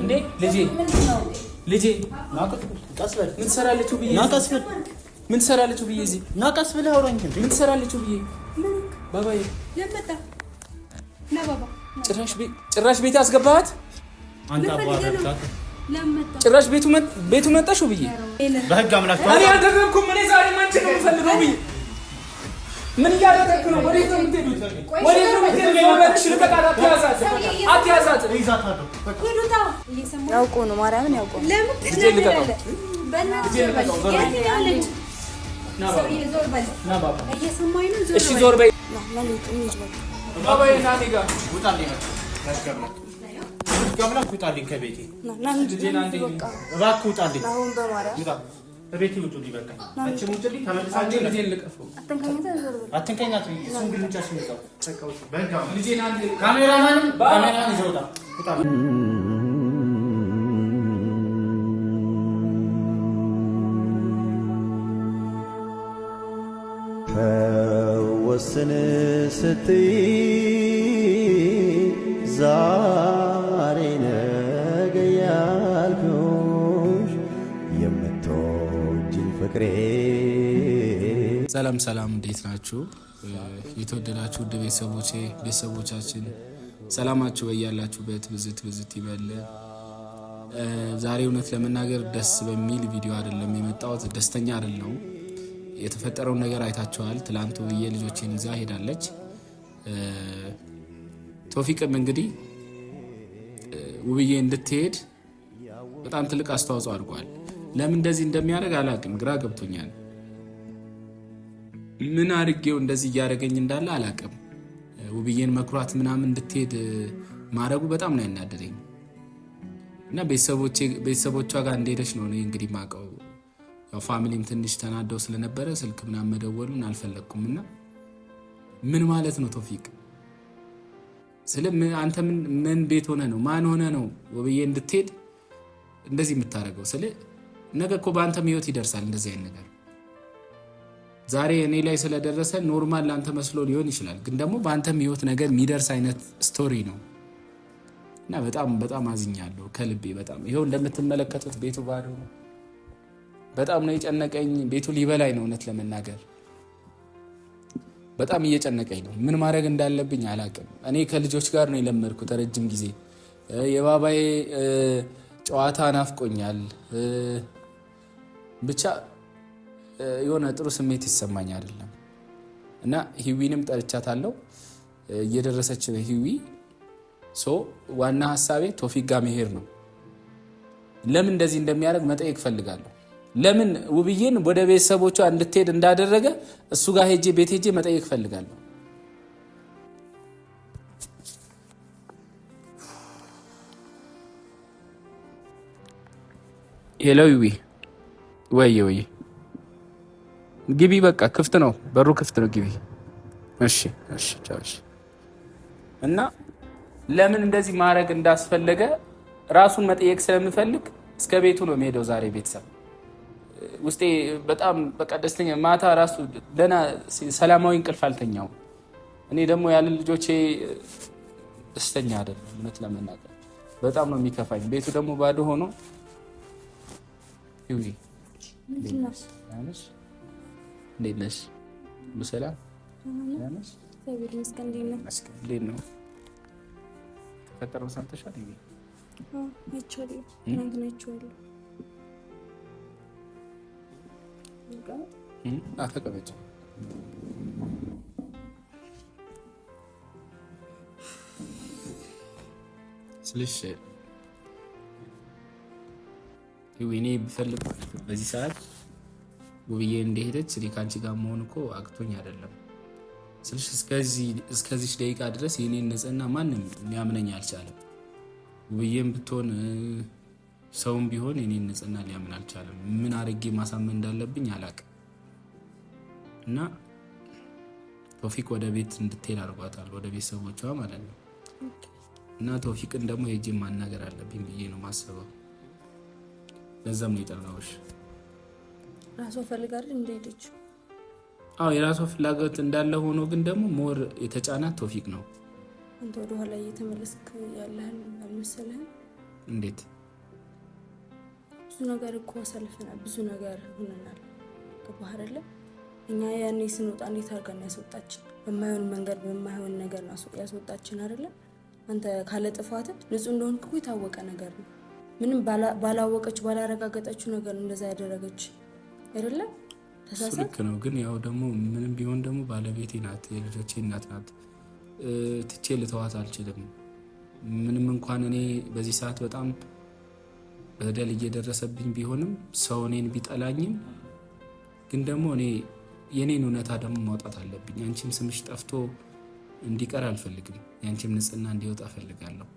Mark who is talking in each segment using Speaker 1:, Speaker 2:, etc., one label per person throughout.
Speaker 1: እንዴ ልጄ ናቀስበል ምን ትሰራለችው ብዬ ናቀስበል ምን ትሰራለችው ብዬ እዚህ ናቀስበል አውራኝ ምን ትሰራለችው ብዬ ባባዬ ለመጣ ለባባ ጭራሽ ቤት አስገባት አንተ አባራቻት ለመጣ ጭራሽ ቤቱ መጣሽው ብዬ በህግ አምላክ እኔ አደረኩም እኔ ዛሬ ማንቺ ነው ፈልገው ብዬ ምን ያደረግኩ ነው ወዴት ነው የምትሄዱት ወዴት ነው የምትሄዱት ወበልሽ ልቀቃት አትያዛት ይዛታለሁ ሄዱታ ያውቁ ነው ማርያምን ያውቁ ለምን ትልቀቃት በእናትህ ያለች ዞር በል ና ባባ እየሰማኝ ነው ዞር እሺ ዞር በይ ና ማለት እንጂ ባባ ይናኒ ጋር ውጣልኝ ያስገምናት ውጣልኝ ከቤቴ ና ልጄና እንዴ እባክህ ውጣልኝ አሁን በማርያም ውጣ ቤት ይውጡ ሊበቃ አንቺ ሙጭልኝ ተመልሳችሁ ልጄን ልቀፈው አትንከኛት እሱን ግን ብቻ ሲመጣው ተቀው በቃ ልጄን አንዴ ካሜራማን ይዘውታ ውጣ ወሰነ ስትይ ዛሬ ነገ ያልኩሽ የምትወጂኝ ፍቅሬ። ሰላም እንዴት ናችሁ? የተወደዳችሁ ውድ ቤተሰቦቻችን ሰላማችሁ በያላችሁበት ብዝት ይበል። ዛሬ እውነት ለመናገር ደስ በሚል ቪዲዮ አይደለም የመጣሁት። ደስተኛ አይደለሁም። የተፈጠረው ነገር አይታችኋል። ትላንት ውብዬ ልጆችን ይዛ ሄዳለች። ቶፊቅም እንግዲህ ውብዬ እንድትሄድ በጣም ትልቅ አስተዋጽኦ አድርጓል። ለምን እንደዚህ እንደሚያደርግ አላቅም፣ ግራ ገብቶኛል። ምን አድርጌው እንደዚህ እያደረገኝ እንዳለ አላቅም። ውብዬን መኩራት ምናምን እንድትሄድ ማድረጉ በጣም ነው ያናደደኝ እና ቤተሰቦቿ ጋር እንደሄደች ነው እንግዲህ ማቀው። ያው ፋሚሊም ትንሽ ተናደው ስለነበረ ስልክ ምናምን መደወሉን አልፈለኩም። ምን ማለት ነው ቶፊቅ? አንተ ምን ቤት ሆነ ነው ማን ሆነ ነው ውብዬ እንድትሄድ እንደዚህ የምታደርገው? ነገ እኮ በአንተም ህይወት ይደርሳል እንደዚህ አይነት ነገር። ዛሬ እኔ ላይ ስለደረሰ ኖርማል ለአንተ መስሎ ሊሆን ይችላል፣ ግን ደግሞ በአንተም ህይወት ነገር የሚደርስ አይነት ስቶሪ ነው እና በጣም አዝኛለሁ ከልቤ በጣም። ይኸው እንደምትመለከቱት ቤቱ ባዶ ነው። በጣም ነው የጨነቀኝ። ቤቱ ሊበላይ ነው እውነት ለመናገር በጣም እየጨነቀኝ ነው። ምን ማድረግ እንዳለብኝ አላቅም። እኔ ከልጆች ጋር ነው የለመድኩት ረጅም ጊዜ። የባባዬ ጨዋታ ናፍቆኛል። ብቻ የሆነ ጥሩ ስሜት ይሰማኝ አይደለም እና ሂዊንም ጠርቻታለሁ። እየደረሰች ነው ሂዊ። ዋና ሀሳቤ ቶፊቅ ጋር መሄድ ነው። ለምን እንደዚህ እንደሚያደርግ መጠየቅ ፈልጋለሁ። ለምን ውብዬን ወደ ቤተሰቦቿ እንድትሄድ እንዳደረገ እሱ ጋር ቤት ሄጄ መጠየቅ ፈልጋለሁ። ሄሎ ዊዊ፣ ወይ ግቢ፣ በቃ ክፍት ነው፣ በሩ ክፍት ነው፣ ግቢ። እሺ ቻውሽ። እና ለምን እንደዚህ ማድረግ እንዳስፈለገ ራሱን መጠየቅ ስለምፈልግ እስከ ቤቱ ነው የምሄደው ዛሬ። ቤተሰብ ውስጤ በጣም በቃ ደስተኛ፣ ማታ ራሱ ደህና ሰላማዊ እንቅልፍ አልተኛው። እኔ ደግሞ ያለ ልጆቼ ደስተኛ አይደለም እውነት ለመናገር በጣም ነው የሚከፋኝ። ቤቱ ደግሞ ባዶ ሆኖ ይውይ እንዴት ነሽ? በሰላም ነሽ? እንዴት ነው ተፈጠረው? ሰምተሻል? ተቀመጭ። ስለሽ እኔ ብፈልግ በዚህ ሰዓት ውብዬ እንደሄደች እኔ ከአንቺ ጋር መሆን እኮ አቅቶኝ አይደለም ስልሽ እስከዚህ ደቂቃ ድረስ የኔን ንጽህና ማንም ሊያምነኝ አልቻለም። ውብዬም ብትሆን ሰውም ቢሆን የኔን ንጽህና ሊያምን አልቻለም። ምን አድርጌ ማሳመን እንዳለብኝ አላቅም እና ቶፊቅ ወደ ቤት እንድትሄድ አድርጓታል፣ ወደ ቤተሰቦቿ ማለት ነው። እና ቶፊቅን ደግሞ ሄጄ ማናገር አለብኝ ብዬ ነው ማስበው። ለዛም ነው የጠራሁሽ።
Speaker 2: ራሷ ፈልጋለች እንደሄደች።
Speaker 1: አዎ የራሷ ፍላጎት እንዳለ ሆኖ ግን ደግሞ ሞር የተጫናት ቶፊቅ ነው።
Speaker 2: አንተ ወደ ኋላ እየተመለስክ ያለህን አልመሰለህም?
Speaker 1: እንዴት?
Speaker 2: ብዙ ነገር እኮ አሳልፈናል፣ ብዙ ነገር ሆነናል። ገባህ አይደለ? እኛ ያኔ ስንወጣ እንዴት አድርገን ያስወጣችን? በማይሆን መንገድ በማይሆን ነገር ያስወጣችን አይደለ? አንተ ካለ ጥፋት ንጹህ እንደሆንክ እኮ የታወቀ ነገር ነው። ምንም ባላወቀች ባላረጋገጠችው ነገር እንደዛ ያደረገች አይደለ? ተሳሳተ።
Speaker 1: ልክ ነው። ግን ያው ደግሞ ምንም ቢሆን ደግሞ ባለቤቴ ናት፣ የልጆቼ እናት ናት። ትቼ ልተዋት አልችልም። ምንም እንኳን እኔ በዚህ ሰዓት በጣም በደል እየደረሰብኝ ቢሆንም ሰው እኔን ቢጠላኝም ግን ደግሞ እኔ የኔን እውነታ ደግሞ ማውጣት አለብኝ። አንቺም ስምሽ ጠፍቶ እንዲቀር አልፈልግም። ያንቺም ንጽህና እንዲወጣ እፈልጋለሁ።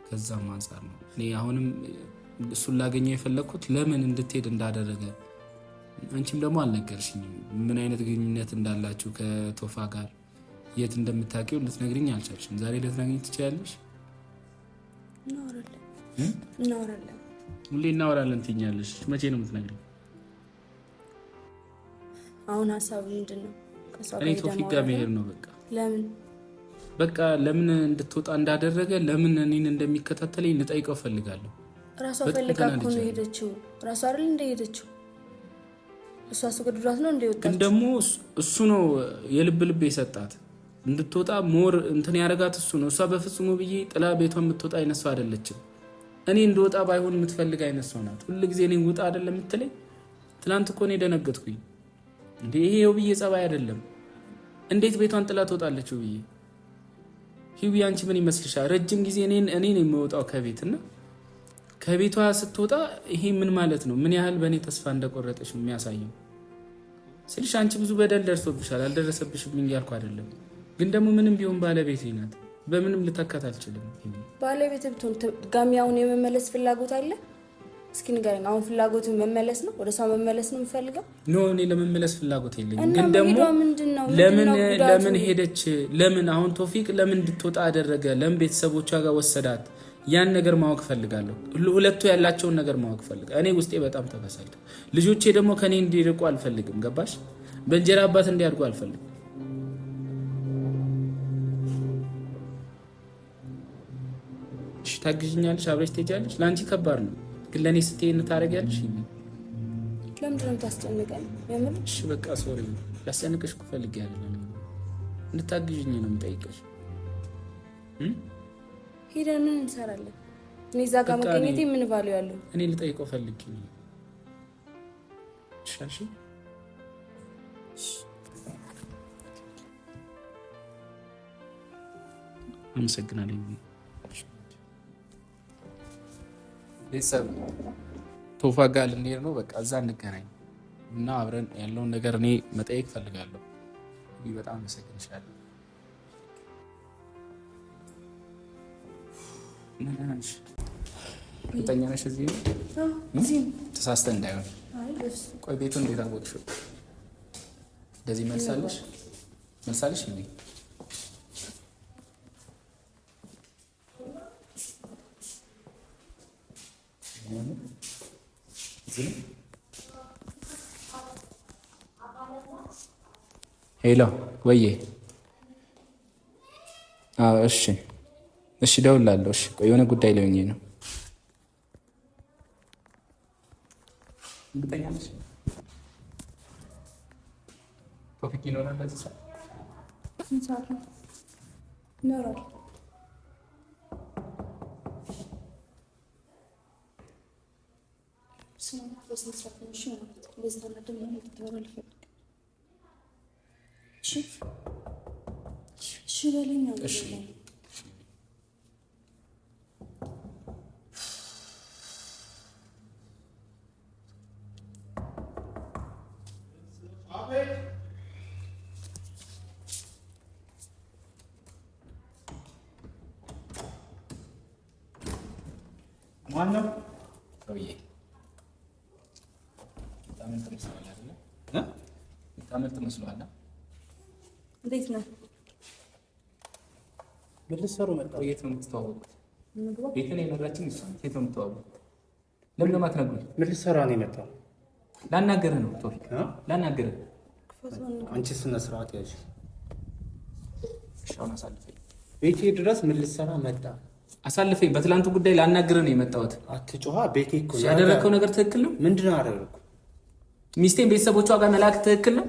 Speaker 1: ከዛም አንፃር ነው እኔ አሁንም እሱን ላገኘው የፈለግኩት ለምን እንድትሄድ እንዳደረገ። አንቺም ደግሞ አልነገርሽኝም ምን አይነት ግንኙነት እንዳላችሁ ከቶፋ ጋር የት እንደምታውቂው ልትነግሪኝ አልቻልሽም። ዛሬ ልትነግሪኝ ትችያለሽ?
Speaker 2: እናወራለን።
Speaker 1: ሁሌ እናወራለን ትይኛለሽ። መቼ ነው የምትነግሪኝ?
Speaker 2: አሁን ሀሳብ ምንድን ነው?
Speaker 1: እኔ ቶፊቅ ጋር መሄድ ነው በቃ።
Speaker 2: ለምን
Speaker 1: በቃ ለምን እንድትወጣ እንዳደረገ ለምን እኔን እንደሚከታተለኝ ልጠይቀው ፈልጋለሁ።
Speaker 2: ራሷ ፈልጋ እኮ ነው የሄደችው። ራሷ አይደል እንደሄደችው? እሷ አስገድዷት ነው እንደወጣች።
Speaker 1: ግን ደግሞ እሱ ነው የልብ ልብ የሰጣት እንድትወጣ ሞር እንትን ያደረጋት እሱ ነው። እሷ በፍጹም ብዬ ጥላ ቤቷ የምትወጣ አይነት ሰው አይደለችም። እኔ እንደወጣ ባይሆን የምትፈልግ አይነት ሰው ናት። ሁሉ ጊዜ እኔ ውጣ አይደለም የምትለኝ። ትናንት እኮ እኔ ደነገጥኩኝ። እንዴ ይሄው ብዬ ጸባይ አይደለም። እንዴት ቤቷን ጥላ ትወጣለችው ብዬ። ሂዊ አንቺ ምን ይመስልሻል? ረጅም ጊዜ እኔ ነው የምወጣው ከቤትና ከቤቷ ስትወጣ ይሄ ምን ማለት ነው? ምን ያህል በእኔ ተስፋ እንደቆረጠች የሚያሳየው ስልሽ። አንቺ ብዙ በደል ደርሶብሻል፣ አልደረሰብሽም እያልኩ አይደለም። ግን ደግሞ ምንም ቢሆን ባለቤቴ ናት። በምንም ልተካት አልችልም።
Speaker 2: ባለቤት ብትሆን ድጋሚ አሁን የመመለስ ፍላጎት አለ? እስኪ ንገረኝ። አሁን ፍላጎት መመለስ ነው? ወደ እሷ መመለስ ነው የምፈልገው?
Speaker 1: ኖ እኔ ለመመለስ ፍላጎት የለኝም። ግን ደግሞ ለምን ሄደች? ለምን አሁን ቶፊቅ ለምን እንድትወጣ አደረገ? ለምን ቤተሰቦቿ ጋር ወሰዳት? ያን ነገር ማወቅ ፈልጋለሁ። ሁለቱ ያላቸውን ነገር ማወቅ ፈልጋለሁ። እኔ ውስጤ በጣም ተበሳጭቷል። ልጆቼ ደግሞ ከኔ እንዲርቁ አልፈልግም። ገባሽ? በእንጀራ አባት እንዲያድጉ አልፈልግም። እሺ ታግዥኛለሽ? አብረሽ ትሄጃለሽ? ለአንቺ ከባድ ነው፣ ግን ለእኔ ስትሄድ ታደርጊያለሽ።
Speaker 2: ለምንድን ነው የምታስጨንቀኝ?
Speaker 1: እሺ በቃ ሶሪ፣ ላስጨንቅሽ እኮ ፈልጌ አይደለም። እንድታግዥኝ ነው የምጠይቅሽ።
Speaker 2: ሄደን ምን እንሰራለን? እኔ እዛ ጋር መገኘቴ ምን ቫልዩ ያለው?
Speaker 1: እኔ ልጠይቀው ፈልጌ ነው። እሺ አመሰግናለሁ። ቤተሰብ ቶፋ ጋር ልንሄድ ነው። በቃ እዛ እንገናኝ እና አብረን ያለውን ነገር እኔ መጠየቅ ፈልጋለሁ። በጣም አመሰግንሻለሁ። እርግጠኛ ነሽ? እዚህ ተሳስተ እንዳይሆን። ቆይ ቤቱን እንዴት አወቅሽው? እንደዚህ መልሳለሽ እንዴ? ሄሎ ወዬ። እሺ እደውላለሁ። እሺ ቆይ የሆነ ጉዳይ ላይ ሆኜ ነው። እርግጠኛ ነሽ? ቶፊቅ ይኖራል በዚህ ሰዓት?
Speaker 2: ይኖራል። እሺ በለኝ።
Speaker 1: ማነው ሰውዬ? ታመልጥ መስሎሃል አይደል? ታመልጥ መስሎሃል?
Speaker 2: እንዴት ነው?
Speaker 1: ምን ልትሰሩ መጣሁ? የት ነው የምትተዋወቁት? ቤትን የመራችን እሷ ናት። የት ነው የምትተዋወቁት? ለምን ነው የማትነግሩኝ? ምን ልትሰራ ነው የመጣው? ላናገርህ ነው ቶፊቅ፣ ላናገርህ። አንቺ ስነ ስርዓት ያዥ። እሺ አሁን አሳልፈኝ። ቤቴ ድረስ ምን ልትሰራ መጣ? አሳልፈኝ። በትላንቱ ጉዳይ ላናግርህ ነው የመጣሁት።
Speaker 3: አትጮሃ። ቤቴ እኮ
Speaker 1: ያደረከው ነገር ትክክል ነው።
Speaker 3: ምንድን ነው ያደረኩት?
Speaker 1: ሚስቴን ቤተሰቦቿ ጋር መላክ ትክክል ነው።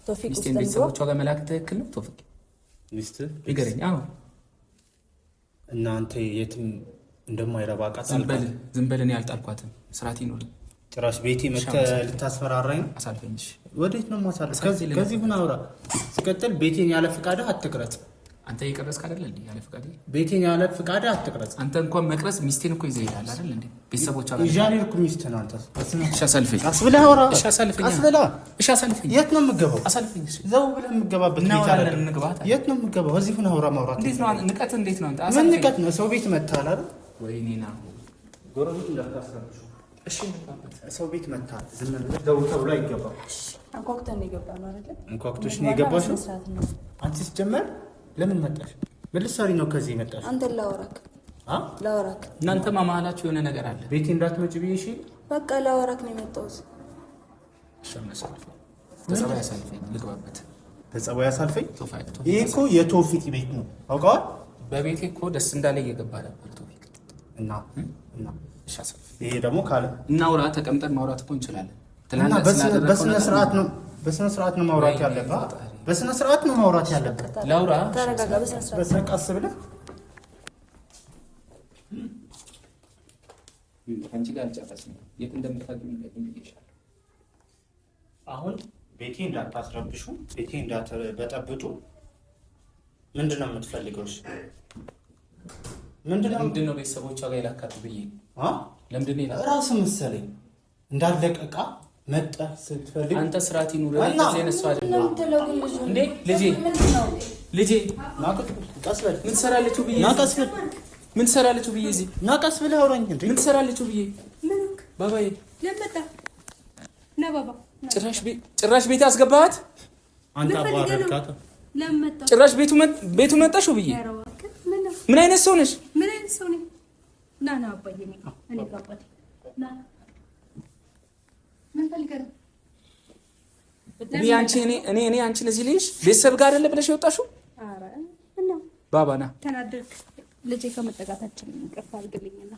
Speaker 2: ቶፊቅ
Speaker 1: ሚስቴን ቤተሰቦቿ ጋር መላክ ትክክል ነው። ቶፊቅ
Speaker 3: ሚስት
Speaker 1: ይገረኝ። አዎ
Speaker 3: እናንተ የትም እንደማይረባ ቃል
Speaker 1: ዝም በል። እኔ አልጣልኳትም። ስርዓት ይኖር።
Speaker 3: ጭራሽ ቤቴ መተህ ልታስፈራራኝ ነው።
Speaker 1: አሳልፈኝ።
Speaker 3: ወዴት ነው የማሳልፍ? ከዚህ ምን አውራ። ሲቀጥል ቤቴን ያለ ፍቃድህ አትቅረጽ።
Speaker 1: አንተ እየቀረጽክ አይደል እንዴ? ያለ ፍቃድ
Speaker 3: ቤቴን ያለ ፍቃድ አትቅረጽ።
Speaker 1: አንተ እንኳን መቅረጽ ሚስቴን እኮ ይዘህ ሄዳል አይደል እንዴ? ቤተሰቦቿ ጋር
Speaker 3: ይዣኔ እኮ ሚስት ነው አንተ።
Speaker 1: እሺ አሳልፈኝ።
Speaker 3: አስብለህ አውራ።
Speaker 1: እሺ አሳልፈኝ።
Speaker 3: እሺ አሳልፈኝ። የት ነው የምገባው?
Speaker 1: አሳልፈኝ። እሺ
Speaker 3: ዘው ብለህ የምገባበት ቤት አይደለም። የት ነው የምገባው? እዚህ ሆነ አውራ ማውራት።
Speaker 1: እንዴት ነው ንቀት? እንዴት ነው አንተ?
Speaker 3: ምን ንቀት ነው? ሰው ቤት መታል አይደል?
Speaker 1: ወይኔ ና
Speaker 3: ጎረቤት እንዳታስረብሹ። እሺ ሰው ቤት መታል። ዝም ብለህ ዘው ተብሎ አይገባም።
Speaker 2: አንኳኩተን ነው የገባነው አይደል?
Speaker 3: አንኳኩተሽ ነው የገባሽው? አንቺ ስትጀመር ለምን መጣሽ? ምን ልትሰሪ ነው ከዚህ መጣሽ?
Speaker 2: አንተ ላወራክ
Speaker 1: እናንተ ማማላችሁ የሆነ ነገር አለ።
Speaker 3: ቤቴ እንዳትመጪ ብዬሽ
Speaker 2: በቃ ላወራክ ነው የመጣሁት።
Speaker 1: እሺ በጸባይ አሳልፈኝ። ልግባበት።
Speaker 3: በጸባይ አሳልፈኝ። ይሄ እኮ የቶፊቅ ቤት ነው አውቀዋል።
Speaker 1: በቤቴ እኮ ደስ እንዳለ እየገባ ነበር ቶፊቅ
Speaker 3: እና
Speaker 1: እሺ አሳልፈኝ።
Speaker 3: ይሄ ደግሞ ካለ
Speaker 1: እናውራ። ተቀምጠን ማውራት እኮ እንችላለን።
Speaker 3: በስነ ስርዓት ነው ማውራት ያለበት። በስነ ስርዓት ነው ማውራት ያለበት።
Speaker 1: ላውራ።
Speaker 2: ተረጋጋ። በስነ
Speaker 3: ስርዓት ቀስ ብለህ
Speaker 1: አንቺ ጋር አልጨረስንም። የት እንደምታገኝ ይሻላል።
Speaker 3: አሁን ቤቴ እንዳታስረብሹ፣ ቤቴ እንዳትበጠብጡ። ምንድን ነው የምትፈልገው?
Speaker 1: ምንድን ነው ቤተሰቦቿ ጋር የላካት ብዬ ለምንድን ነው
Speaker 3: እራስህ መሰለኝ እንዳለቀቃ መጣህ ስትፈልግ
Speaker 1: አንተ ስርዓት ይኑር። እንደዚህ አይነት ሰው አይደለም እንዴ? ልጄ
Speaker 3: ቀስ በል።
Speaker 1: ምን ትሰራለች ብዬ ምን ትሰራለች ብዬ እዚህ
Speaker 3: ና ቀስ ብለህ አውራኝ እንዴ?
Speaker 1: ምን ትሰራለች ብዬ ባባዬ
Speaker 2: ለመጣ ና ባባ
Speaker 1: ጭራሽ ቤት አስገባሃት
Speaker 3: አንተ አባረርካት።
Speaker 2: ለመጣ
Speaker 1: ጭራሽ ቤቱ መጣሽ ብዬ ምን አይነት ሰው ነሽ?
Speaker 2: ምን አይነት ሰው ነኝ? ና አባዬ እኔ ጋባቴ ና ምን ፈልገህ ነው?
Speaker 1: እኔ አንቺን እዚህ ልይሽ ቤተሰብ ጋር አይደለ ብለሽ የወጣሽው?
Speaker 2: ኧረ ምነው
Speaker 1: ባባ ና
Speaker 2: ተናደድክ? ልጄ ከመጠጋታችን ይቅርታ አድርግልኝና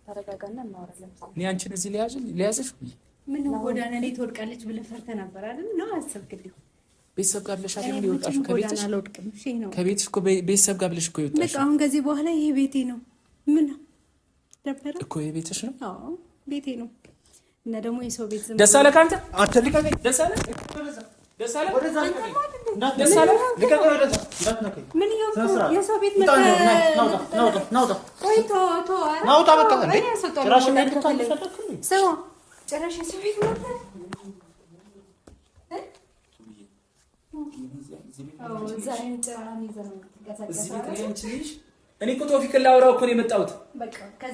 Speaker 2: ተረጋጋና እናወራለን።
Speaker 1: እኔ አንቺን እዚህ ሊያዝሽ
Speaker 2: ምን ጎዳና ላይ ትወድቃለች ብለህ ፈርተህ ነበር አይደል? ነው አሰብክልኝ።
Speaker 1: ቤተሰብ ጋር ብለሽ አይደል የወጣሽው? ከቤትሽ እኮ ቤተሰብ ጋር ብለሽ እኮ የወጣሽው።
Speaker 2: በቃ አሁን ከዚህ በኋላ ይሄ ቤቴ ነው። ምን ደበረ
Speaker 1: እኮ የቤትሽ ነው?
Speaker 2: አዎ ቤቴ ነው። እና ደግሞ የሰው ቤት
Speaker 1: ደስ አለ ካንተ
Speaker 3: አትልቀቀኝ።
Speaker 1: ደስ አለ
Speaker 3: ወደዛ
Speaker 2: ምን የሰው ቤት
Speaker 1: እኔ እኮ ቶፊቅን ላወራው እኮ ነው የመጣሁት።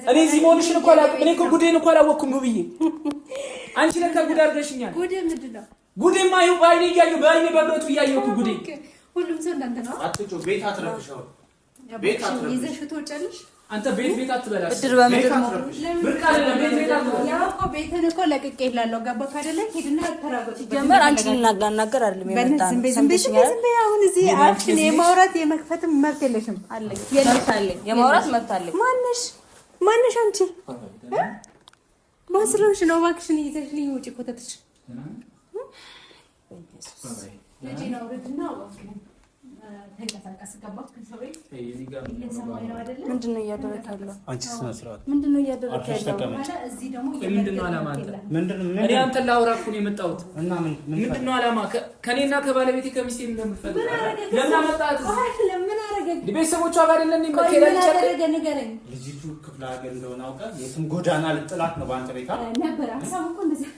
Speaker 1: እኔ እዚህ መሆንሽን እኮ አላውቅም። እኔ እኮ ጉዴን እኮ አላወቅኩም ብዬ አንቺ ለካ ጉድ አድርገሽኛል።
Speaker 2: ጉዴ ምንድን ነው?
Speaker 1: ጉዴማ ይኸው በዓይኔ እያየሁ በዓይኔ በብረቱ እያየሁ እኮ ጉዴ።
Speaker 2: ሁሉም ሰው እንዳንተ ነው።
Speaker 3: አትጮህ። ቤት አትረብሽው። ቤት አትረብሽው።
Speaker 2: ይዘሽ ትወጫለሽ።
Speaker 1: አንተ ቤት አትበላሽ።
Speaker 2: እድር በምድር ነው።
Speaker 1: ብርቅ አይደለም። ቤት አትበላሽ።
Speaker 2: ያው እኮ ቤትን እኮ ለቅቄ እላለሁ። ገባህ አይደለ? ሄድና ተራጎት ጀመር። አንቺ ልናገር አይደለም የመጣ ነው። ዝም በይ። አሁን እዚህ አፍሽን የማውራት የመክፈትም መብት የለሽም። አለኝ የለሽም። የማውራት መብት አለኝ። ማነሽ አንቺ? ማስሮሽ ነው። እባክሽን ይዘሽልኝ ውጪ። ኮተትሽ ምንድን ነው እያደረክ ያለው? ምንድን ነው እያደረክ ያለው?
Speaker 1: ምንድን ነው ዓላማ? እኔ አንተን ላውራ እኮ ነው የመጣሁት። ምንድን ነው ዓላማ? ከእኔና ከባለቤቴ ከሚስቴ እንደምትፈልግ ለምን አመጣት? ቤተሰቦቿ ጋር አይደለም
Speaker 2: ንገረኝ።
Speaker 3: ልጅቱ ክፍለ ሀገር እንደሆነ አውቃ የትም ጎዳና ልጥላት ነው በአንተ ቤት
Speaker 2: ነበር ሀሳብ እኮ እንደዚያ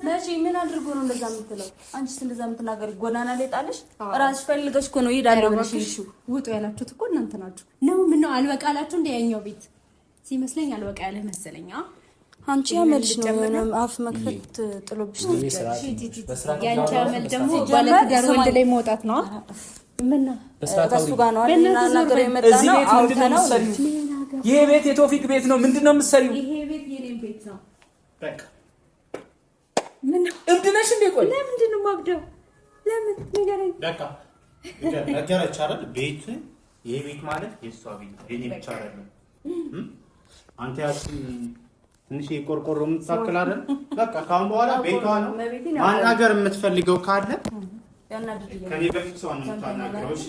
Speaker 2: መቼ ምን አድርጎ ነው እንደዛ የምትለው? አንቺስ እንደዛ የምትናገሪ ጎዳና ላይ ጣለሽ? እራስሽ ፈልገሽ እኮ ነው ይሄዳለሁ ብለሽ እሺ
Speaker 4: ውጡ ያላችሁት እኮ እናንተ ናችሁ። ነው ምን ነው አልበቃላችሁ? እንደ ያኛው ቤት ሲመስለኝ አልበቃ ያለ መሰለኝ።
Speaker 2: አንቺ ያመልሽ ነው የሆነ አፍ መክፈት ጥሎብሽ ነው።
Speaker 4: ያንቺ ያመል ደግሞ ባለትዳር ወንድ ላይ መውጣት ነው። ምን ነው
Speaker 2: በሱ ጋር ነው አይደል? ነገር የመጣ ነው አውተናው።
Speaker 1: ይሄ ቤት የቶፊቅ ቤት ነው። ምንድነው የምትሰሪው?
Speaker 4: ይሄ ቤት የኔም ቤት ነው።
Speaker 3: በቃ
Speaker 4: ምን
Speaker 1: እብድ ነሽ እንዴ? ቆይ
Speaker 4: ለምንድን ነው የማብደው? ለምን ንገረኝ።
Speaker 3: በቃ ነገረች አይደል? ቤት ይሄ ቤት ማለት የእሷ ቤት የኔ ብቻ አይደለም። አንተ ያቺ ትንሽ የቆርቆሮ የምትሳክል አይደል? በቃ ካሁን በኋላ ቤቷ ነው። ማናገር የምትፈልገው ካለ ከኔ በፊት ሰው ነው የምታናግረው። እሺ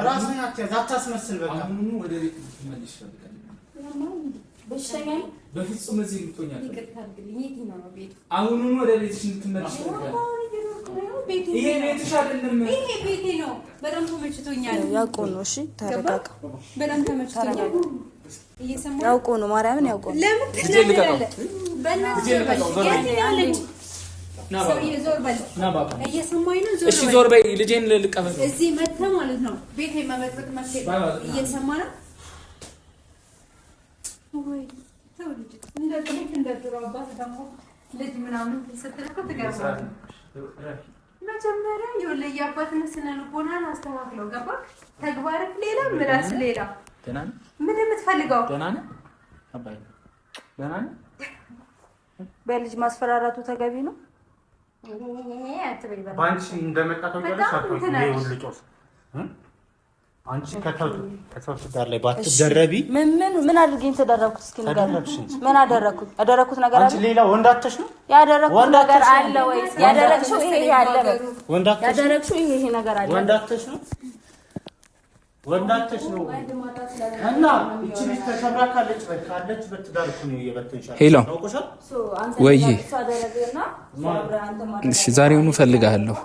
Speaker 3: ራስህን አታስመስል። በቃ
Speaker 1: ወደ ቤት ትመለሽ ፈልጋለሁ። በፍጹም እዚህ ልትሆኛል። አሁኑኑ ወደ ቤትሽ እንድትመለሽ ፈልጋለሁ። ይሄ ቤትሽ አይደለም።
Speaker 4: ይሄ ቤቴ ነው። በጣም ተመችቶኛል።
Speaker 2: ያውቁ ነው። እሺ ተረጋጋ።
Speaker 4: በጣም ተመችቶኛል። እየሰማሁ
Speaker 2: ያውቁ ነው። ማርያምን ያውቁ ነው።
Speaker 4: ለምን ትናገራለህ? በእናትህ ዞር በል። ዞር በል። እየሰማኝ ነው።
Speaker 1: እሺ ዞር በይ። ልጄን ልቀበል።
Speaker 4: እዚህ መተህ ማለት ነው ቤቴ መመጥበቅ መጥተህ እየሰማህ ነው ወይ? ተው ልጅ እንደ ድሮ አባት ደግሞ ልጅ ምናምን ስትል እኮ ትገርማለህ። መጀመሪያ ይኸውልህ የአባትነት ስነ ልቦናን አስተካክለው። ገባህ? ተግባርህ ሌላ ምላስ ሌላ።
Speaker 1: ደህና ነህ?
Speaker 4: ምን የምትፈልገው?
Speaker 1: ደህና ነህ? አባዬ ደህና ነህ?
Speaker 2: በልጅ ማስፈራራቱ ተገቢ ነው?
Speaker 3: ባንቺ እንደመጣ ተውያለሽ። አንቺ ከሰውት ጋር ላይ ባትደረቢ
Speaker 2: ምን አድርገኝ ተደረኩት? እስኪ ንገረኝ። ምን አደረኩት? ያደረኩት ነገር አለ?
Speaker 3: አንቺ ሌላ ወንዳተሽ ነው
Speaker 2: ያደረኩት ነገር አለ ወይ? ያደረግሽው ይሄ አለ በል።
Speaker 3: ወንዳተሽ
Speaker 2: ያደረግሽው ይሄ ነገር አለ።
Speaker 3: ወንዳተሽ ነው እና እቺ ልጅ ተሰብራ ካለች በትዳር ነው የበተንሻል።
Speaker 1: ሄሎ
Speaker 3: ታውቆሻል
Speaker 1: ወይ? እሺ ዛሬውኑ ፈልጋለሁ።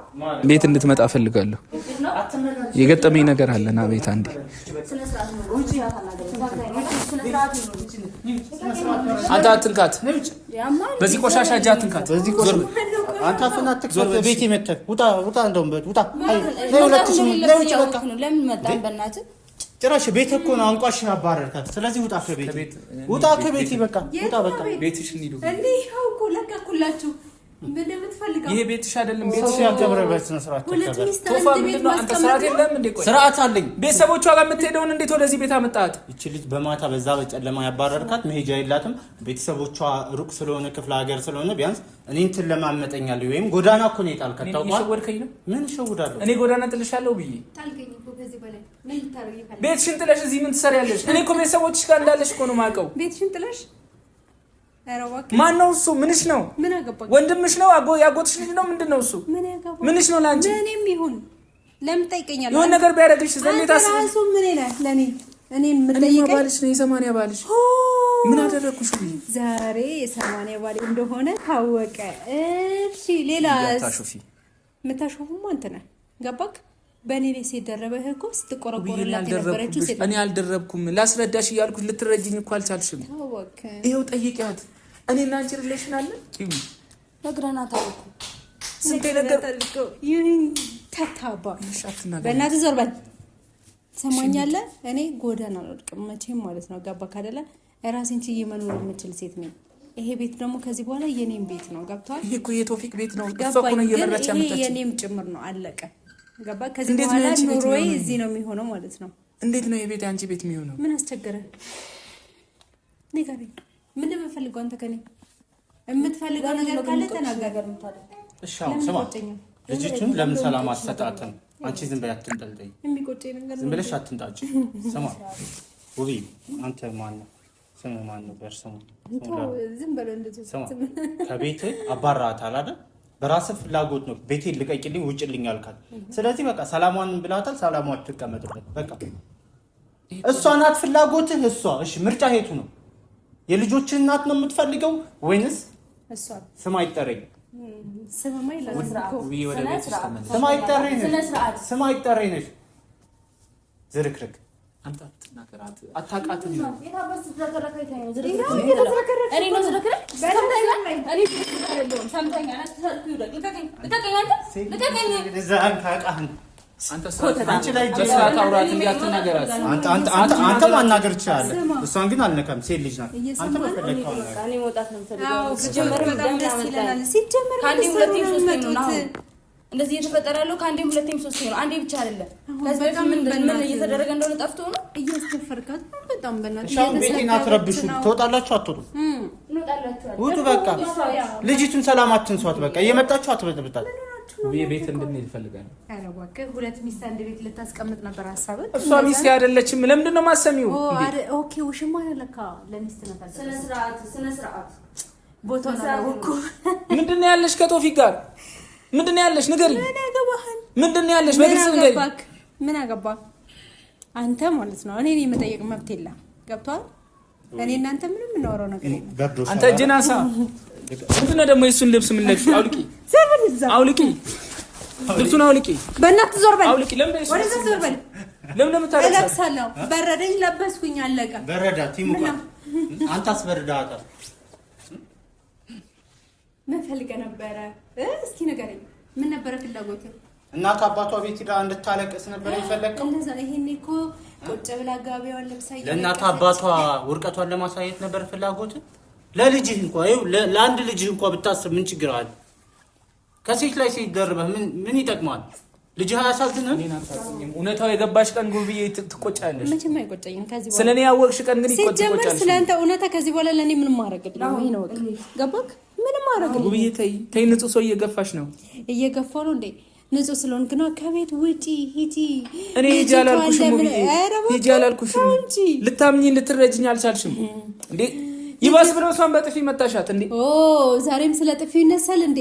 Speaker 1: ቤት እንድትመጣ ፈልጋለሁ። የገጠመኝ ነገር አለና ቤት አንዴ አንተ አትንካት። በዚህ ቆሻሻ እጅ አትንካት።
Speaker 3: አንተ አፍና አትክፈት። ቤት ይመጣ ውጣ እንደውም ውጣ።
Speaker 2: ለምን መጣን? በእናትህ
Speaker 3: ጭራሽ ቤት እኮ ነው አንቋሽ አባረርካት። ስለዚህ ውጣ ከቤት ውጣ ከቤት በቃ ውጣ በቃ
Speaker 1: ቤትሽ እንሂዱ።
Speaker 4: እንዴ ይኸው እኮ ለቀኩላችሁ። ምን የምትፈልገው?
Speaker 1: ይሄ ቤትሽ አይደለም። ቤትሽ
Speaker 3: ያከብረበት ነው። ስርዓት ተከብረ
Speaker 1: ቶፋ ምንድነው? አንተ ስርዓት የለም እንዴ? ቆይ ስርዓት አለኝ። ቤተሰቦቿ ጋር የምትሄደውን እንዴት ወደዚህ ቤት አመጣት?
Speaker 3: እቺ ልጅ በማታ በዛ በጨለማ ያባረርካት መሄጃ የላትም። ቤተሰቦቿ ሩቅ ስለሆነ ክፍለ ሀገር ስለሆነ ቢያንስ እኔ እንትን ለማመጠኛል ወይም ጎዳና እኮ ነው የጣልከው። ታውቃለህ?
Speaker 1: ሸወድከኝ ነው።
Speaker 3: ምን ሸውዳለሁ?
Speaker 1: እኔ ጎዳና ጥልሻለሁ ብዬ
Speaker 4: ታልከኝ እኮ ከዚህ በላይ ምን ልታረጊ ይፈልጋል?
Speaker 1: ቤትሽን ጥለሽ እዚህ ምን ትሰሪያለሽ? እኔ እኮ ቤተሰቦችሽ ጋር እንዳለሽ እኮ ነው የማውቀው።
Speaker 4: ቤትሽን ጥለሽ
Speaker 1: ማን ነው እሱ? ምንሽ ነው?
Speaker 4: ምን አገባኝ?
Speaker 1: ወንድምሽ ነው? ያጎትሽ ልጅ ነው? ምንድነው እሱ?
Speaker 4: ምን ያገባኝ?
Speaker 1: ምንሽ ነው? ላንቺ
Speaker 4: ምንም ይሁን ለምን ጠይቀኛለህ?
Speaker 1: የሆነ ነገር ቢያደርግሽ ዘንድ ታስብ።
Speaker 4: ራሱ ምን ይላል? ለኔ እኔን የምጠይቀኝ
Speaker 1: ባልሽ ነው። የሰማንያ ባልሽ ምን አደረኩሽ?
Speaker 4: ዛሬ የሰማንያ ባል እንደሆነ ታወቀ። እሺ ሌላ ምታሾፉም አንተ ነህ። ገባክ? በእኔ ላይ ሲደረበህ እኮ ስትቆረቆረላት የነበረችው ሴት
Speaker 1: እኔ አልደረብኩም። ላስረዳሽ እያልኩሽ ልትረጂኝ እኮ አልቻልሽም።
Speaker 4: ታወቀ።
Speaker 1: ይኸው ጠይቂያት። እኔና አንቺ ሪሌሽን አለ
Speaker 2: ነግረናት አልኩ።
Speaker 1: ስንቴ ነገር
Speaker 4: ይሁን ተታባ በእናትህ ዞር በል። ትሰማኛለህ? እኔ ጎዳና አልወድቅም መቼም ማለት ነው። ገባክ አይደለ? ራሴን ችዬ መኖር የምችል ሴት ነኝ። ይሄ ቤት ደግሞ ከዚህ በኋላ የኔም ቤት ነው። ገብቷል?
Speaker 1: ይሄ እኮ የቶፊቅ ቤት ነው። እሷ እኮ ነው እየመረች ያመጣች።
Speaker 4: የኔም ጭምር ነው። አለቀ። ገባክ? ከዚህ በኋላ ኑሮዬ እዚህ ነው የሚሆነው ማለት ነው።
Speaker 1: እንዴት ነው የቤት አንቺ ቤት የሚሆነው?
Speaker 4: ምን አስቸገረ? ንገረኝ። ምን የምፈልገው አንተ ከኔ የምትፈልገው ነገር ካለ ተናገር።
Speaker 3: እሺ አሁን ስማ፣ ልጅቱን ለምን ሰላም አትሰጣትም? አንቺ ዝም በይ አትንጠልጠይ።
Speaker 4: የሚቆጨኝ ነገር
Speaker 3: ዝም ብለሽ አትንጣጭ። ስማ ውቢ፣ አንተ ማን ነው? ስሙ ማን ነው? በርሰሙ
Speaker 4: ዝም በለው እንደዚህ።
Speaker 3: ስማ ከቤት አባራታል አይደል? በራስህ ፍላጎት ነው ቤቴን ልቀቂልኝ ውጭልኝ አልካት። ስለዚህ በቃ ሰላሟን ብላታል። ሰላሟን ትቀመጥበት በቃ። እሷ ናት ፍላጎትህ እሷ። እሺ ምርጫ ሄቱ ነው? የልጆችህ እናት ነው የምትፈልገው ወይንስ
Speaker 4: እሷ?
Speaker 3: ስም አይጠረኝ
Speaker 4: ስም
Speaker 3: አይጠረኝ ነሽ ዝርክርክ
Speaker 1: አንተ አትናገራት። አታውቃትም ነው
Speaker 3: አንተ ማናገር ትችላለህ። እሷን ግን አልነካም። ሴት ልጅ ናት። አንተ በፈለግከው
Speaker 2: እንደዚህ እየተፈጠረ ያለው ከአንዴም ሁለቴም ሶስቴ ነው። አንዴ ብቻ አይደለም። ከዚህ በፊት ምን እየተደረገ እንደሆነ ጠፍቶ ነው
Speaker 4: እያስፈርካት በጣም በእናትሽ
Speaker 3: ቤቴን አትረብሹ። ትወጣላችሁ አትወጡም? ውጡ በቃ። ልጅቱን ሰላም አትንሷት። በቃ እየመጣችሁ አትበጥብጣት።
Speaker 4: ምናችሁ ነው?
Speaker 1: ቤት እንድንሄድ ፈልጋለሁ።
Speaker 4: ኧረ እባክህ ሁለት ሚስት አንድ ቤት ልታስቀምጥ ነበር ሀሳብህ?
Speaker 1: እሷ ሚስት አይደለችም። ለምንድን ነው የማሰሚው?
Speaker 4: ኦኬ ውሽማ ለካ ለሚስት ነው ታዲያ።
Speaker 2: ስነ ስርዓት
Speaker 4: ቦታው ነው እኮ።
Speaker 1: ምንድን ነው ያለሽ ከቶፊቅ ጋር? ምንድን ነው ያለሽ? ንገሪኝ።
Speaker 4: ምን ያገባሃል?
Speaker 1: ምንድን ነው ያለሽ? በግልጽ ንገሪኝ።
Speaker 4: ምን አገባህ አንተ ማለት ነው? እኔ የመጠየቅ መብት የለም። ገብቶሃል? እኔ እናንተ ምንም የምናወራው ነገር የለም።
Speaker 1: አንተ እጅን አንሳ። ምንድን ነው ደግሞ የእሱን ልብስ ምን ለብሽ? አውልቂ፣ አውልቂ፣ ልብሱን አውልቂ።
Speaker 4: በእናትህ ዞር በል፣
Speaker 1: አውልቂ። ለምን
Speaker 4: ወደዛ ዞር በል።
Speaker 1: ለምን የምታለቅሰው?
Speaker 4: እለብሳለሁ። በረደኝ፣ ለበስኩኝ፣ አለቀ።
Speaker 3: በረዳት ይሙቃል። አንተ አስበርዳታል።
Speaker 4: ምን ፈልገህ ነበረ? እስኪ ንገረኝ። ምን ነበረ ፍላጎትህ?
Speaker 3: እናት አባቷ ቤት ሄዳ እንድታለቅስ ነበር የፈለግከው?
Speaker 4: እንደዛ ይሄኔ እኮ ቁጭ ብላ ጋቢዋን ለብሳ
Speaker 3: ለእናት አባቷ ውርቀቷን ለማሳየት ነበር ፍላጎትህ? ለልጅህ እንኳን ለአንድ ልጅህ እንኳን ብታስብ ምን ችግር አለ? ከሴት ላይ ሴት ደርበህ ምን ይጠቅማል? ልጅህ አያሳዝንህም?
Speaker 1: እውነታው የገባሽ ቀን ጉብዬ ትቆጫለሽ።
Speaker 4: መቼም አይቆጨኝም። ከዚህ በኋላ
Speaker 1: ስለኔ ያወቅሽ ቀን ግን
Speaker 4: ሲጀመር ስለአንተ እውነታ ከዚህ በኋላ ለኔ ምንም ማረግልኝ ነው። ይሄ ነው በቃ ገባክ? ምንም ማረግልኝ
Speaker 1: ጉብዬ ተይ ንጹህ ሰው እየገፋሽ ነው።
Speaker 4: እየገፋው ነው እንዴ? ንጹህ ስለሆንክ ነው። ከቤት ውጪ ሂጂ።
Speaker 1: እኔ ሂጂ አላልኩሽም ጉብዬ፣ ሂጂ አላልኩሽም። ልታምኚ ልትረጅኝ አልቻልሽም እንዴ? ይባስ ብለው እሷን በጥፊ መታሻት እንዴ?
Speaker 4: ኦ ዛሬም ስለ ጥፊው ይነሳል እንዴ?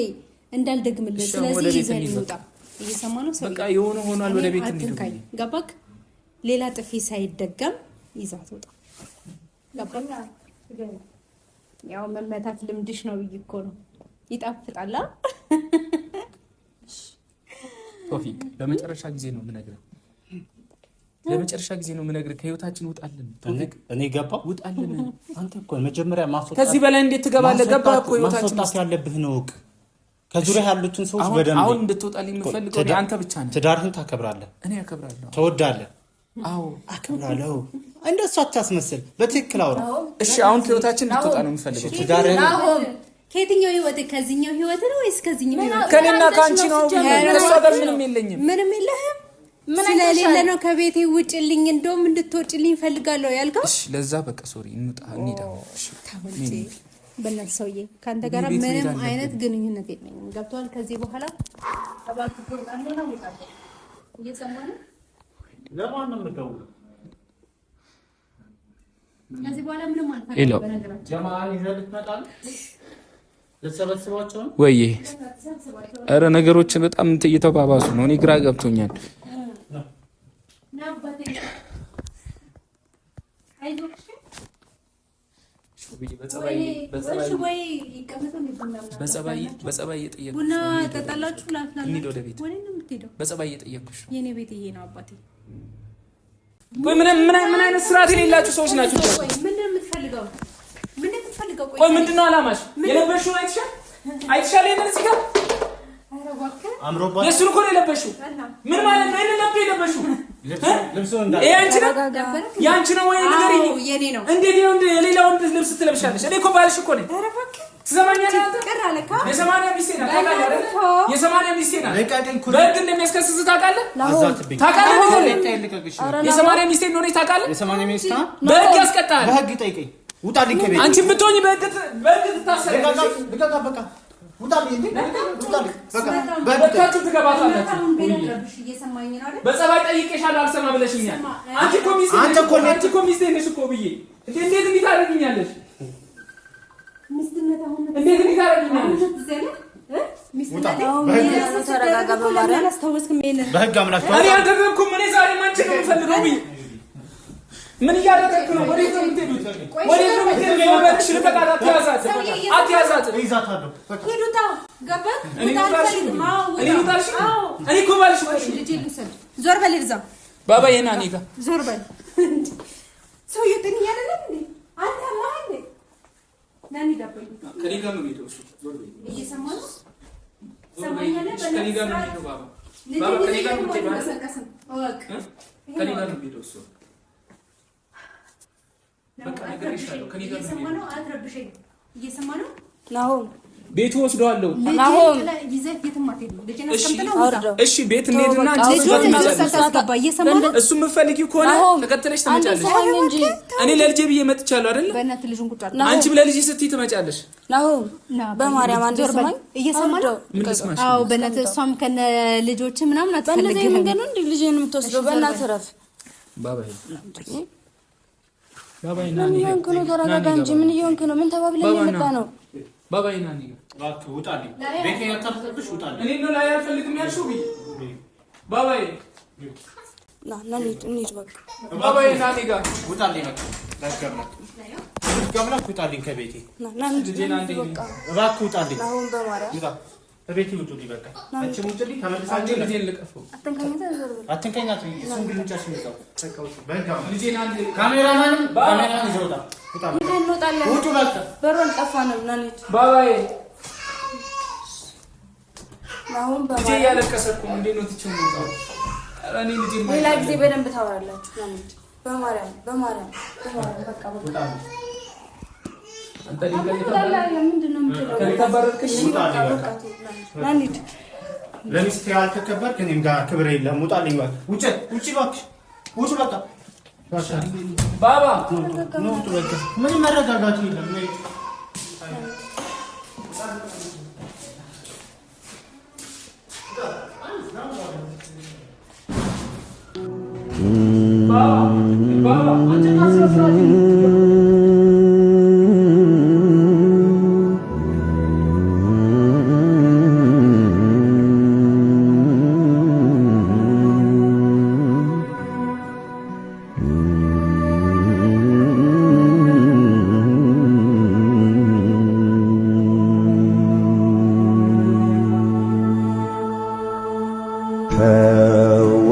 Speaker 4: እንዳልደግምልህ። ስለዚህ ይዘን እንውጣ። እየሰማ ነው ሰው።
Speaker 1: በቃ የሆነ ሆኗል። ወደ ቤት እንሂድ።
Speaker 4: ገባክ? ሌላ ጥፊ ሳይደገም ይዛት ወጣ። ገባክ? ያው መመታት ልምድሽ ነው ብዬ እኮ ነው። ይጣፍጣላ።
Speaker 1: ቶፊቅ ለመጨረሻ ጊዜ ነው የምነግርህ። ለመጨረሻ ጊዜ ነው የምነግርህ። ከህይወታችን ውጣልን ቶፊቅ።
Speaker 3: እኔ ገባሁ።
Speaker 1: ውጣልን።
Speaker 3: አንተ እኮ መጀመሪያ ማስወጣት፣
Speaker 1: ከዚህ በላይ እንዴት ትገባለህ? ገባህ እኮ ህይወታችን
Speaker 3: ማስወጣት ያለብህ ነው። ከዙሪያ ያሉትን ሰዎች በደንብ
Speaker 1: አሁን እንድትወጣልኝ የምፈልገው አንተ ብቻ ነህ።
Speaker 3: ትዳርህን ታከብራለህ።
Speaker 1: እኔ አከብራለሁ።
Speaker 3: ትወዳለህ።
Speaker 1: አዎ
Speaker 3: አከብራለሁ። እንደሱ አታስመስል። በትክክል አውራ።
Speaker 1: እሺ አሁን ከህይወታችን እንድትወጣ ነው የምፈልገው።
Speaker 3: ትዳርህን
Speaker 4: ከየትኛው ህይወት? ከዚህኛው ህይወት ነው ወይስ ከዚህኛው ህይወት?
Speaker 1: ከኔና ካንቺ ነው። ከሷ ጋር ምንም የለኝም።
Speaker 4: ምንም የለህም። ስለሌለ ነው ከቤቴ ውጭልኝ፣ እንደውም እንድትወጭልኝ ፈልጋለሁ ያልከው።
Speaker 1: እሺ ለዛ በቃ ሶሪ፣ እንሂድ። እሺ
Speaker 4: በእናትህ ሰውዬ ከአንተ ጋር ምንም አይነት ግንኙነት የለኝም። ገብቶሃል? ከዚህ በኋላ እባክህ ቁርጣን ነው ወጣው። እየሰማህ ነው?
Speaker 3: ለማን ነው የምትደውለው?
Speaker 4: ከዚህ በኋላ ምንም አልፈልግም። በነገራችን
Speaker 3: ጀማዓ ይዘህ ልትመጣ ነው? ልትሰበስባቸው ነው
Speaker 1: ወይ? ኧረ ነገሮች በጣም እየተባባሱ ነው። እኔ ግራ ገብቶኛል። በጸባይ እየጠየኩሽ
Speaker 4: ቡና ጠጣላችሁ?
Speaker 1: እንሂድ ወደ ቤት።
Speaker 4: ወዴት ነው የምትሄደው?
Speaker 1: በጸባይ እየጠየኩሽ ነው።
Speaker 4: የኔ ቤት ይሄ ነው አባቴ።
Speaker 1: ቆይ ምን አይነት ስርዓት የሌላችሁ ሰዎች ናችሁ?
Speaker 4: ቆይ ምንድን ነው የምትፈልገው?
Speaker 1: ቆይ ምንድን ነው አላማሽ? የለበሽውን አይተሻል? ይሄንን እዚህ ጋር
Speaker 3: አምሮባት
Speaker 1: የእሱን እኮ ነው የለበሽው። ምን ማለት ነው? ይሄንን ነበር የለበሽው። ይሄ አንቺ ነው ያንቺ ነው ወይ ንገሪኝ።
Speaker 4: የኔ ነው።
Speaker 1: እንዴት ነው የሌላው ልብስ ትለብሻለሽ? እኔ እኮ ባልሽ እኮ ነኝ። ትሰማኛለህ? የሰማንያ ሚስቴ ናት ታውቃለህ አይደል? የሰማንያ ሚስቴ ናት። በህግ እንደሚያስከስስ ታውቃለህ? የሰማንያ ሚስቴ እንደሆነች ታውቃለህ? በህግ ያስቀጣል።
Speaker 3: በህግ ጠይቀኝ። ውጣልኝ ከቤት።
Speaker 1: አንቺ ብትሆኚ በህግ ትታሰሪያለሽ። በህጋችሁ ትገባታላችሁ። በጸባይ ጠይቄሻለሁ አልሰማ ብለሽኛል። አንቺ እኮ ሚስቴ ነሽ እኮ ብዬ እንዴት እንዲህ ታደርጊኛለሽ? እንዴት እንዲህ ታደርጊኛለሽ?
Speaker 3: በህግ አምላክ
Speaker 1: እኔ አልደረግኩም። እኔ ዛሬ አንቺን ነው የምፈልገው ብዬ ምን እያደረግክ ነው? ወዴት ነው የምትሄዱት? ወዴት ነው የምትሄዱት? የወረድሽ ልቀቃት። አትያዛት።
Speaker 3: እይዛታለሁ።
Speaker 4: ሄዱታ ገባህ?
Speaker 1: እኔ እኮ ባልሽ
Speaker 4: ዞር በል እዛ
Speaker 1: ባባ የና እኔ ጋር
Speaker 4: ዞር በል። ሰውዬው ጤነኛ አይደለም እንዴ? አንተ አማህ እንዴ? ናኒ ዳበኝ
Speaker 1: ከኔ ጋር ነው የምሄደው።
Speaker 4: እየሰማህ ነው? ሰማኛለህ?
Speaker 1: ከኔ ጋር ነው የምሄደው። ባባ ከኔ ጋር ነው የምሄደው። ከኔ ጋር ነው የምሄደው። እሱ በቃ ነገር ይሻለው። ከኔ ጋር ነው የምሄደው።
Speaker 4: አትረብሸኝ። እየሰማህ ነው?
Speaker 2: ናሆም
Speaker 1: ቤቱ ወስደዋለሁ። እሺ ቤት እንሄድና እሱ የምትፈልጊው ከሆነ ተከተለሽ ትመጫለሽ። እኔ ለልጄ ብዬ መጥቻለሁ አይደል? አንቺ ለልጄ ስትይ ትመጫለሽ።
Speaker 2: በማርያም አንዴ ስማኝ፣ እየሰማህ
Speaker 1: ምን ልስማሽ?
Speaker 4: አዎ በእናትህ እሷም ከነ ልጆች ምናምን አትፈልግም።
Speaker 2: በእነዚህ መንገድ ነው እንዴ ልጄን የምትወስደው? በእናትህ ረፍ
Speaker 1: ባባዬ
Speaker 2: ምን እየሆንክ ነው? ተረጋጋ እንጂ ምን እየሆንክ ነው? ምን ተባብለን የመጣ ነው?
Speaker 1: ባባዬ ናኒ
Speaker 3: እባክህ ውጣልኝ። ቤቴ ያታፈጥሽ ውጣልኝ።
Speaker 1: እኔ ነው ላይ አልፈልግም ያልሽው ብዬ ባባዬ
Speaker 2: ና እንሂድ በቃ
Speaker 1: ባባዬ ናኒ ጋር
Speaker 3: ውጣልኝ። በቃ ገብለክ ውጣልኝ ከቤቴ
Speaker 2: ና
Speaker 3: እባክህ ውጣልኝ።
Speaker 2: አሁን በማርያም
Speaker 3: ውጣ ከቤቴ ውጡልኝ። በቃ አንቺ ውጡልኝ። ተመልሳችሁ
Speaker 1: ልጄን ልቀፈው።
Speaker 3: አትንከኛት። እሱን ግን እንጫሽ ነው በቃ
Speaker 1: ልጄን አንዴ
Speaker 3: ካሜራማንም ካሜራን ይዘውጣ ውጣ
Speaker 2: እንወጣለን።
Speaker 3: ውጡ በቃ
Speaker 2: በሩን ጠፋንም። ና እንሂድ
Speaker 1: ባባዬ
Speaker 2: አሁን
Speaker 1: ልጄ
Speaker 2: በማርያም
Speaker 1: እያለቀሰ እኮ ነው። እንዴት ነው ትቼው የምወጣው? ኧረ እኔ ልጄ
Speaker 2: ሌላ ጊዜ በደንብ ታወራላችሁ። ና እንሂድ በማርያም በቃ
Speaker 3: ውጣ
Speaker 1: አንተ ሊገኝ
Speaker 2: ምንድን ነው የምትለው?
Speaker 1: ከሊተባረክሽ
Speaker 2: ና እንሂድ።
Speaker 3: ለሚስቴ ያልተከበርክ እኔም ጋር ክብር የለም። ውጣልኝ እባክህ። ውጪ እባክሽ ውጡ በቃ
Speaker 1: ባባ
Speaker 3: ነው ውጡ በቃ ምንም መረጋጋት የለም።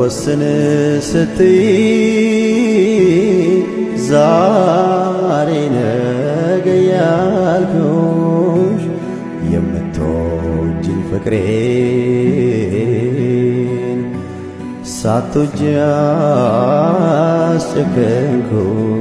Speaker 5: ወስን ስትይ ዛሬ ነገ ያልኩሽ የምትወጂኝ ፍቅሬን ሳትወጂ አስጨከንኩሽ።